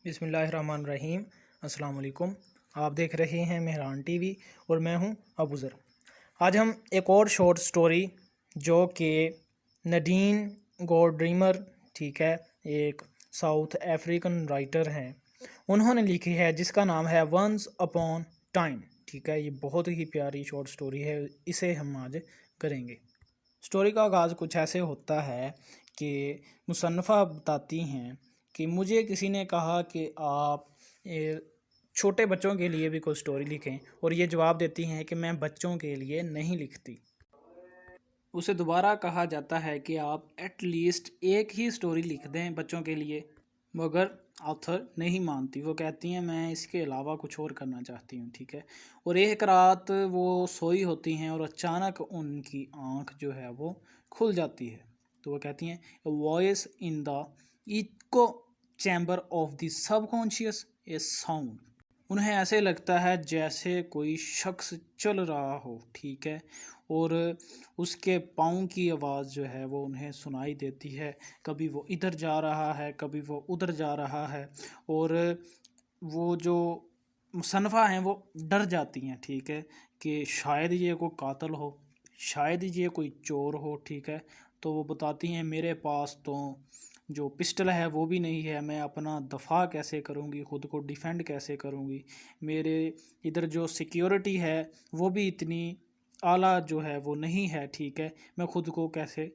بسم اللہ الرحمن الرحیم۔ السلام علیکم، آپ دیکھ رہے ہیں مہران ٹی وی اور میں ہوں ابو ذر۔ آج ہم ایک اور شارٹ سٹوری جو کہ نڈین گوڈ ڈریمر ٹھیک ہے، ایک ساؤتھ افریقن رائٹر ہیں، انہوں نے لکھی ہے جس کا نام ہے ونس اپون ٹائم ٹھیک ہے۔ یہ بہت ہی پیاری شارٹ سٹوری ہے، اسے ہم آج کریں گے۔ سٹوری کا آغاز کچھ ایسے ہوتا ہے کہ مصنفہ بتاتی ہیں کہ مجھے کسی نے کہا کہ آپ چھوٹے بچوں کے لیے بھی کوئی سٹوری لکھیں، اور یہ جواب دیتی ہیں کہ میں بچوں کے لیے نہیں لکھتی۔ اسے دوبارہ کہا جاتا ہے کہ آپ ایٹ لیسٹ ایک ہی سٹوری لکھ دیں بچوں کے لیے، مگر آتھر نہیں مانتی، وہ کہتی ہیں میں اس کے علاوہ کچھ اور کرنا چاہتی ہوں ٹھیک ہے۔ اور ایک رات وہ سوئی ہوتی ہیں اور اچانک ان کی آنکھ جو ہے وہ کھل جاتی ہے، تو وہ کہتی ہیں voice in the echo chamber of the subconscious a sound. انہیں ایسے لگتا ہے جیسے کوئی شخص چل رہا ہو ٹھیک ہے، اور اس کے پاؤں کی آواز جو ہے وہ انہیں سنائی دیتی ہے، کبھی وہ ادھر جا رہا ہے کبھی وہ ادھر جا رہا ہے، اور وہ جو مصنفہ ہیں وہ ڈر جاتی ہیں ٹھیک ہے کہ شاید یہ کوئی قاتل ہو، شاید یہ کوئی چور ہو ٹھیک ہے۔ تو وہ بتاتی ہیں میرے پاس تو جو پسٹل ہے وہ بھی نہیں ہے، میں اپنا دفاع کیسے کروں گی، خود کو ڈیفینڈ کیسے کروں گی، میرے ادھر جو سیکیورٹی ہے وہ بھی اتنی اعلیٰ جو ہے وہ نہیں ہے ٹھیک ہے، میں خود کو کیسے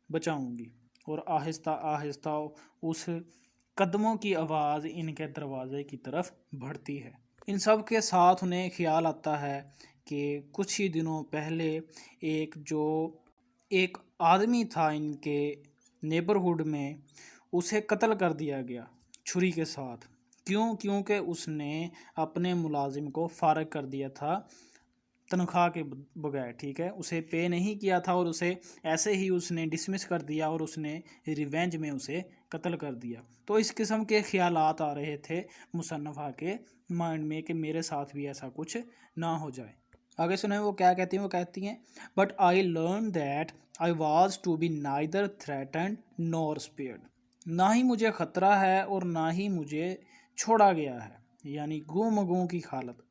بچاؤں گی۔ اور آہستہ آہستہ اس قدموں کی آواز ان کے دروازے کی طرف بڑھتی ہے۔ ان سب کے ساتھ انہیں خیال آتا ہے کہ کچھ ہی دنوں پہلے ایک آدمی تھا ان کے نیبرہڈ میں، اسے قتل کر دیا گیا چھری کے ساتھ۔ کیونکہ اس نے اپنے ملازم کو فارغ کر دیا تھا تنخواہ کے بغیر ٹھیک ہے، اسے پے نہیں کیا تھا اور اسے ایسے ہی اس نے ڈسمس کر دیا اور اس نے ریونج میں اسے قتل کر دیا۔ تو اس قسم کے خیالات آ رہے تھے مصنفہ کے مائنڈ میں کہ میرے ساتھ بھی ایسا کچھ نہ ہو جائے۔ آگے سنیں وہ کیا کہتی ہیں، وہ کہتی ہیں but I learn that I was to be neither threatened nor spared. نہ ہی مجھے خطرہ ہے اور نہ ہی مجھے چھوڑا گیا ہے، یعنی گم گم کی حالت۔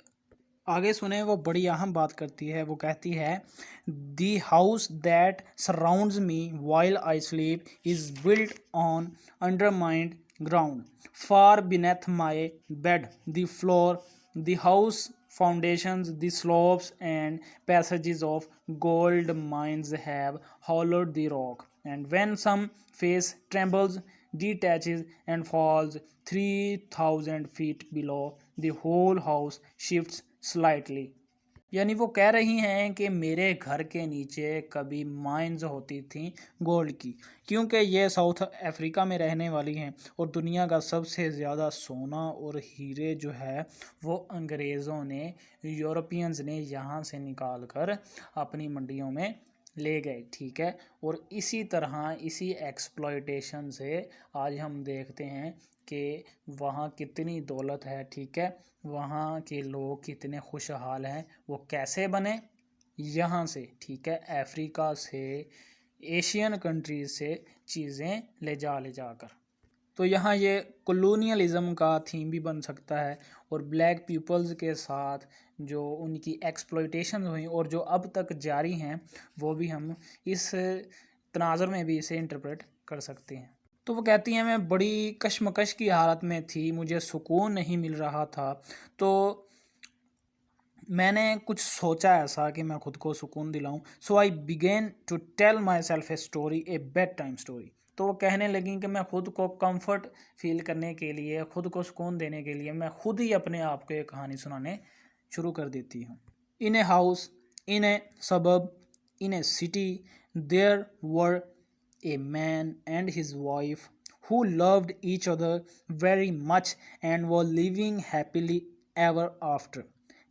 آگے سنیں وہ بڑی اہم بات کرتی ہے، وہ کہتی ہے the house that surrounds me while I sleep is built on undermined ground far beneath my bed the floor the house foundations, the slopes and passages of gold mines have hollowed the rock, and when some face trembles, detaches and falls 3,000 feet below, the whole house shifts slightly. یعنی وہ کہہ رہی ہیں کہ میرے گھر کے نیچے کبھی مائنز ہوتی تھیں گولڈ کی، کیونکہ یہ ساؤتھ افریقہ میں رہنے والی ہیں، اور دنیا کا سب سے زیادہ سونا اور ہیرے جو ہے وہ انگریزوں نے، یورپینز نے یہاں سے نکال کر اپنی منڈیوں میں لے گئے ٹھیک ہے۔ اور اسی طرح اسی ایکسپلائٹیشن سے آج ہم دیکھتے ہیں کہ وہاں کتنی دولت ہے ٹھیک ہے، وہاں کے لوگ کتنے خوشحال ہیں۔ وہ کیسے بنے؟ یہاں سے ٹھیک ہے، افریقہ سے، ایشین کنٹریز سے چیزیں لے جا کر۔ تو یہاں یہ کلونیلزم کا تھیم بھی بن سکتا ہے، اور بلیک پیپلز کے ساتھ جو ان کی ایکسپلائٹیشن ہوئی اور جو اب تک جاری ہیں، وہ بھی ہم اس تناظر میں بھی اسے انٹرپریٹ کر سکتے ہیں۔ تو وہ کہتی ہیں میں بڑی کشمکش کی حالت میں تھی، مجھے سکون نہیں مل رہا تھا، تو میں نے کچھ سوچا ایسا کہ میں خود کو سکون دلاؤں۔ So I begin to tell myself a story, a bedtime story. تو وہ کہنے لگیں کہ میں خود کو کمفرٹ فیل کرنے کے لیے، خود کو سکون دینے کے لیے میں خود ہی اپنے آپ کو ایک کہانی سنانے شروع کر دیتی ہوں۔ In a house, in a suburb, in a city, there were a man and his wife who loved each other very much and were living happily ever after.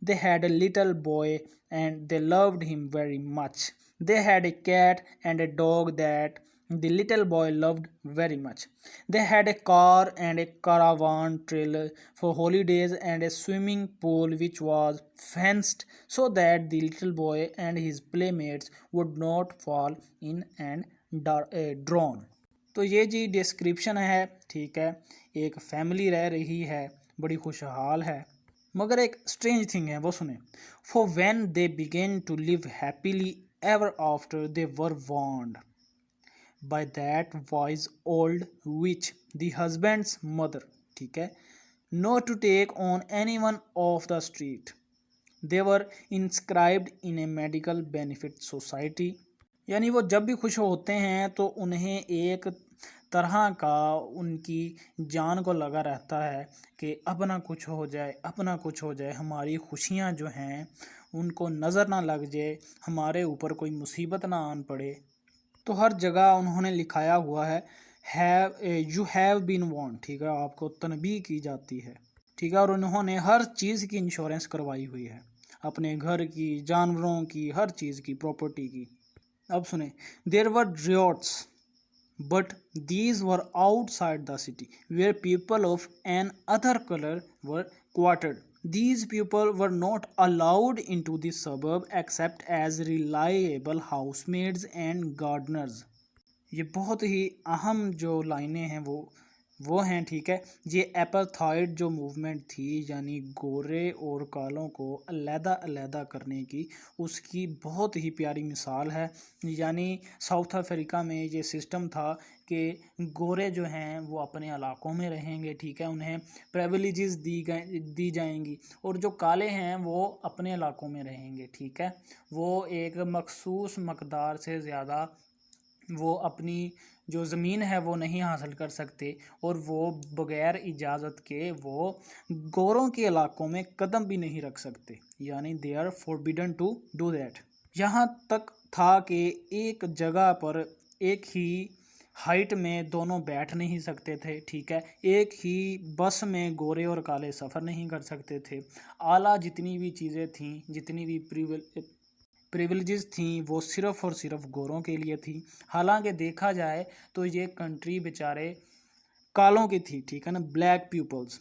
They had a little boy and they loved him very much. They had a cat and a dog that the little boy loved very much. They had a car and a caravan trailer for holidays and a swimming pool which was fenced so that the little boy and his playmates would not fall in and drown. تو یہ جی description ہے ٹھیک ہے ایک family رہ رہی ہے, بڑی خوشحال ہے. مگر ایک اسٹرینج تھنگ ہے, وہ سنیں. For when they began to live happily ever after, they were warned by that wise old witch, the husband's mother, ٹھیک ہے, not to take on anyone off the street. They were inscribed in a medical benefit society. یعنی وہ جب بھی خوش ہوتے ہیں تو انہیں ایک طرح کا ان کی جان کو لگا رہتا ہے کہ اب نہ کچھ ہو جائے, اب نہ کچھ ہو جائے, ہماری خوشیاں جو ہیں ان کو نظر نہ لگ جائے, ہمارے اوپر کوئی مصیبت نہ آن پڑے. تو ہر جگہ انہوں نے لکھایا ہوا ہے یو ہیو بین وارنڈ, ٹھیک ہے, آپ کو تنبیہ کی جاتی ہے, ٹھیک ہے. اور انہوں نے ہر چیز کی انشورنس کروائی ہوئی ہے, اپنے گھر کی, جانوروں کی, ہر چیز کی, پراپرٹی کی. اب سنیں. دیر ور reverts but these were outside the city where people of an other color were quartered. These people were not allowed into the suburb except as reliable housemaids and gardeners. یہ بہت ہی اہم جو لائنیں ہیں وہ ہیں, ٹھیک ہے. یہ ایپرتھائڈ جو موومنٹ تھی, یعنی گورے اور کالوں کو علیحدہ علیحدہ کرنے کی, اس کی بہت ہی پیاری مثال ہے. یعنی ساؤتھ افریقہ میں یہ سسٹم تھا کہ گورے جو ہیں وہ اپنے علاقوں میں رہیں گے, ٹھیک ہے, انہیں پریویلیجز دی جائیں گی, اور جو کالے ہیں وہ اپنے علاقوں میں رہیں گے, ٹھیک ہے. وہ ایک مخصوص مقدار سے زیادہ وہ اپنی جو زمین ہے وہ نہیں حاصل کر سکتے, اور وہ بغیر اجازت کے وہ گوروں کے علاقوں میں قدم بھی نہیں رکھ سکتے, یعنی they are forbidden to do that. یہاں تک تھا کہ ایک جگہ پر ایک ہی ہائٹ میں دونوں بیٹھ نہیں سکتے تھے, ٹھیک ہے. ایک ہی بس میں گورے اور کالے سفر نہیں کر سکتے تھے. اعلیٰ جتنی بھی چیزیں تھیں, جتنی بھی پریویلیجز تھیں, وہ صرف اور صرف گوروں کے لیے تھی. حالانکہ دیکھا جائے تو یہ کنٹری بیچارے کالوں کی تھی, ٹھیک ہے نا, بلیک پیپلز,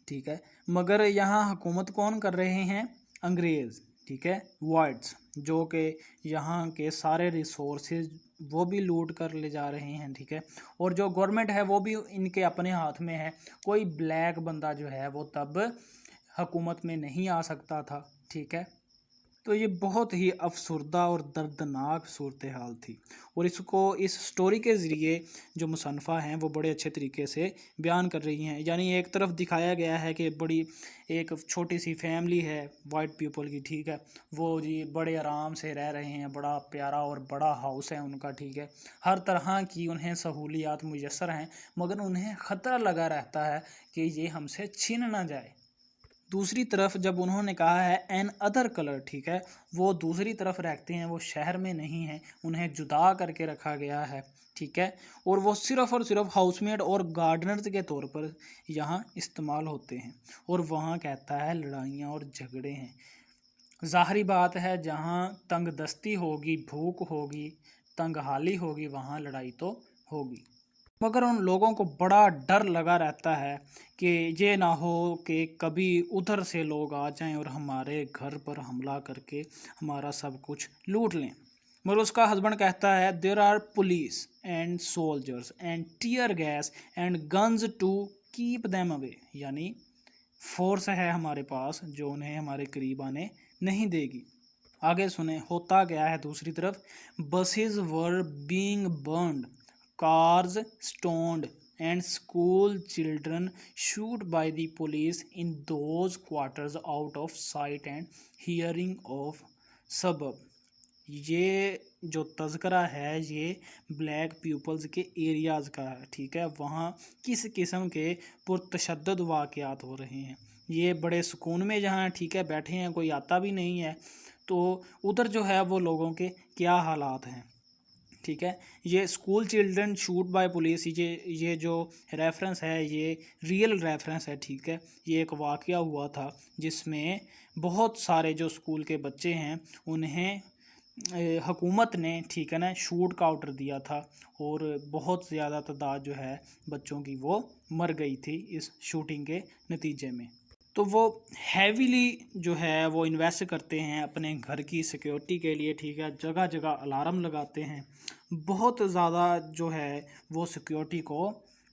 ٹھیک ہے. مگر یہاں حکومت کون کر رہے ہیں؟ انگریز, ٹھیک ہے, وائٹس, جو کہ یہاں کے سارے ریسورسز وہ بھی لوٹ کر لے جا رہے ہیں, ٹھیک ہے. اور جو گورنمنٹ ہے وہ بھی ان کے اپنے ہاتھ میں ہے. کوئی بلیک بندہ جو ہے وہ تب حکومت میں نہیں آ سکتا تھا, ٹھیک ہے. تو یہ بہت ہی افسردہ اور دردناک صورتحال تھی, اور اس کو اس سٹوری کے ذریعے جو مصنفہ ہیں وہ بڑے اچھے طریقے سے بیان کر رہی ہیں. یعنی ایک طرف دکھایا گیا ہے کہ بڑی ایک چھوٹی سی فیملی ہے وائٹ پیپل کی, ٹھیک ہے, وہ جی بڑے آرام سے رہ رہے ہیں, بڑا پیارا اور بڑا ہاؤس ہے ان کا, ٹھیک ہے, ہر طرح کی انہیں سہولیات میسر ہیں, مگر انہیں خطرہ لگا رہتا ہے کہ یہ ہم سے چھین نہ جائے. دوسری طرف جب انہوں نے کہا ہے این ادر کلر, ٹھیک ہے, وہ دوسری طرف رہتے ہیں, وہ شہر میں نہیں ہیں, انہیں جدا کر کے رکھا گیا ہے, ٹھیک ہے, اور وہ صرف اور صرف ہاؤس میڈ اور گارڈنرز کے طور پر یہاں استعمال ہوتے ہیں. اور وہاں کہتا ہے لڑائیاں اور جھگڑے ہیں. ظاہری بات ہے جہاں تنگ دستی ہوگی, بھوک ہوگی, تنگ حالی ہوگی, وہاں لڑائی تو ہوگی. مگر ان لوگوں کو بڑا ڈر لگا رہتا ہے کہ یہ نہ ہو کہ کبھی ادھر سے لوگ آ جائیں اور ہمارے گھر پر حملہ کر کے ہمارا سب کچھ لوٹ لیں. مگر اس کا ہسبینڈ کہتا ہے there are police and soldiers and tear gas and guns to keep them away, یعنی فورس ہے ہمارے پاس جو انہیں ہمارے قریب آنے نہیں دے گی. آگے سنیں ہوتا گیا ہے. دوسری طرف buses were being burned, cars stoned, and school children shot by the police in those quarters out of sight and hearing of suburb. یہ جو تذکرہ ہے یہ بلیک پیپلز کے ایریاز کا ہے, ٹھیک ہے. وہاں کس قسم کے پرتشدد واقعات ہو رہے ہیں. یہ بڑے سکون میں جہاں ٹھیک ہے بیٹھے ہیں, کوئی آتا بھی نہیں ہے, تو ادھر جو ہے وہ لوگوں کے کیا حالات ہیں, ٹھیک ہے. یہ school children shoot by police, یہ جو ریفرنس ہے یہ ریئل ریفرنس ہے, ٹھیک ہے. یہ ایک واقعہ ہوا تھا جس میں بہت سارے جو اسکول کے بچے ہیں انہیں حکومت نے, ٹھیک ہے نا, شوٹ کا آرڈر دیا تھا, اور بہت زیادہ تعداد جو ہے بچوں کی وہ مر گئی تھی اس شوٹنگ کے نتیجے میں. تو وہ ہیویلی جو ہے وہ انویسٹ کرتے ہیں اپنے گھر کی سیکیورٹی کے لیے, ٹھیک ہے. جگہ جگہ الارم لگاتے ہیں, بہت زیادہ جو ہے وہ سیکیورٹی کو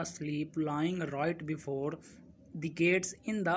asleep lying right before the gates in the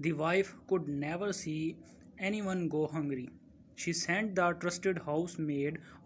The wife could never see anyone go hungry. She sent the trusted housemaid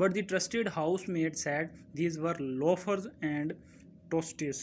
But the trusted housemaid said these were loafers and toasties,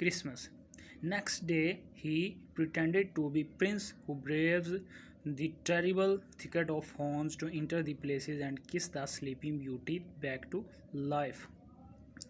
Christmas. Next day, he pretended to be prince who braves the terrible thicket of horns to enter the places and kiss the sleeping beauty back to life.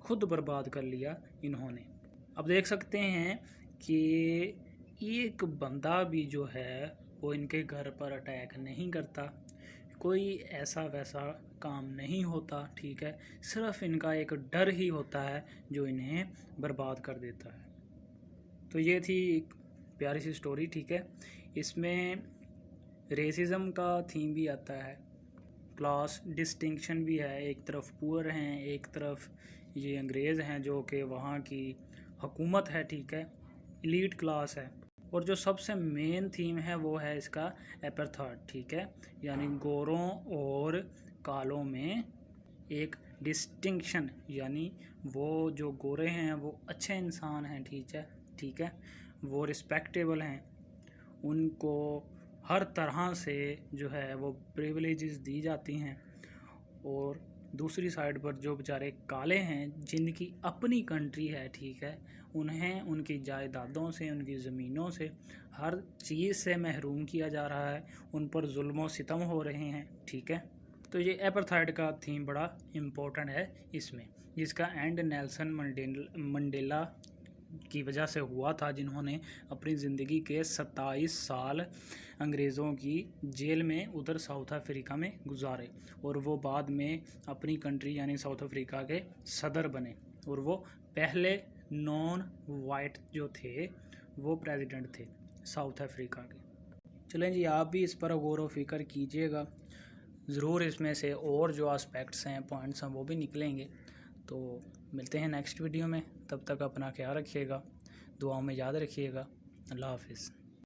خود برباد کر لیا انہوں نے۔ اب دیکھ سکتے ہیں کہ ایک بندہ بھی جو ہے وہ ان کے گھر پر اٹیک نہیں کرتا، کوئی ایسا ویسا کام نہیں ہوتا، ٹھیک ہے، صرف ان کا ایک ڈر ہی ہوتا ہے جو انہیں برباد کر دیتا ہے۔ تو یہ تھی ایک پیاری سی سٹوری، ٹھیک ہے۔ اس میں ریسزم کا تھیم بھی آتا ہے، کلاس ڈسٹنکشن بھی ہے، ایک طرف پور ہیں، ایک طرف یہ انگریز ہیں جو کہ وہاں کی حکومت ہے، ٹھیک ہے، ایلیٹ کلاس ہے۔ اور جو سب سے مین تھیم ہے وہ ہے اس کا ایپرتھارڈ، ٹھیک ہے، یعنی گوروں اور کالوں میں ایک ڈسٹنکشن، یعنی وہ جو گورے ہیں وہ اچھے انسان ہیں، ٹھیک ہے، وہ رسپیکٹیبل ہیں، ان کو ہر طرح سے جو ہے وہ پریولیجز دی جاتی ہیں، اور دوسری سائڈ پر جو بیچارے کالے ہیں جن کی اپنی کنٹری ہے، ٹھیک ہے، انہیں ان کی جائیدادوں سے، ان کی زمینوں سے، ہر چیز سے محروم کیا جا رہا ہے، ان پر ظلم و ستم ہو رہے ہیں، ٹھیک ہے۔ تو یہ ایپرتھائڈ کا تھیم بڑا امپورٹنٹ ہے اس میں، جس کا اینڈ نیلسن منڈیلا کی وجہ سے ہوا تھا، جنہوں نے اپنی زندگی کے 27 سال انگریزوں کی جیل میں ادھر ساؤتھ افریقہ میں گزارے، اور وہ بعد میں اپنی کنٹری یعنی ساؤتھ افریقہ کے صدر بنے، اور وہ پہلے نان وائٹ جو تھے وہ پریزیڈنٹ تھے ساؤتھ افریقہ کے۔ چلیں جی، آپ بھی اس پر غور و فکر کیجئے گا، ضرور اس میں سے اور جو آسپیکٹس ہیں، پوائنٹس ہیں، وہ بھی نکلیں گے۔ تو ملتے ہیں نیکسٹ ویڈیو میں، تب تک اپنا خیال رکھیے گا، دعاؤں میں یاد رکھیے گا۔ اللہ حافظ۔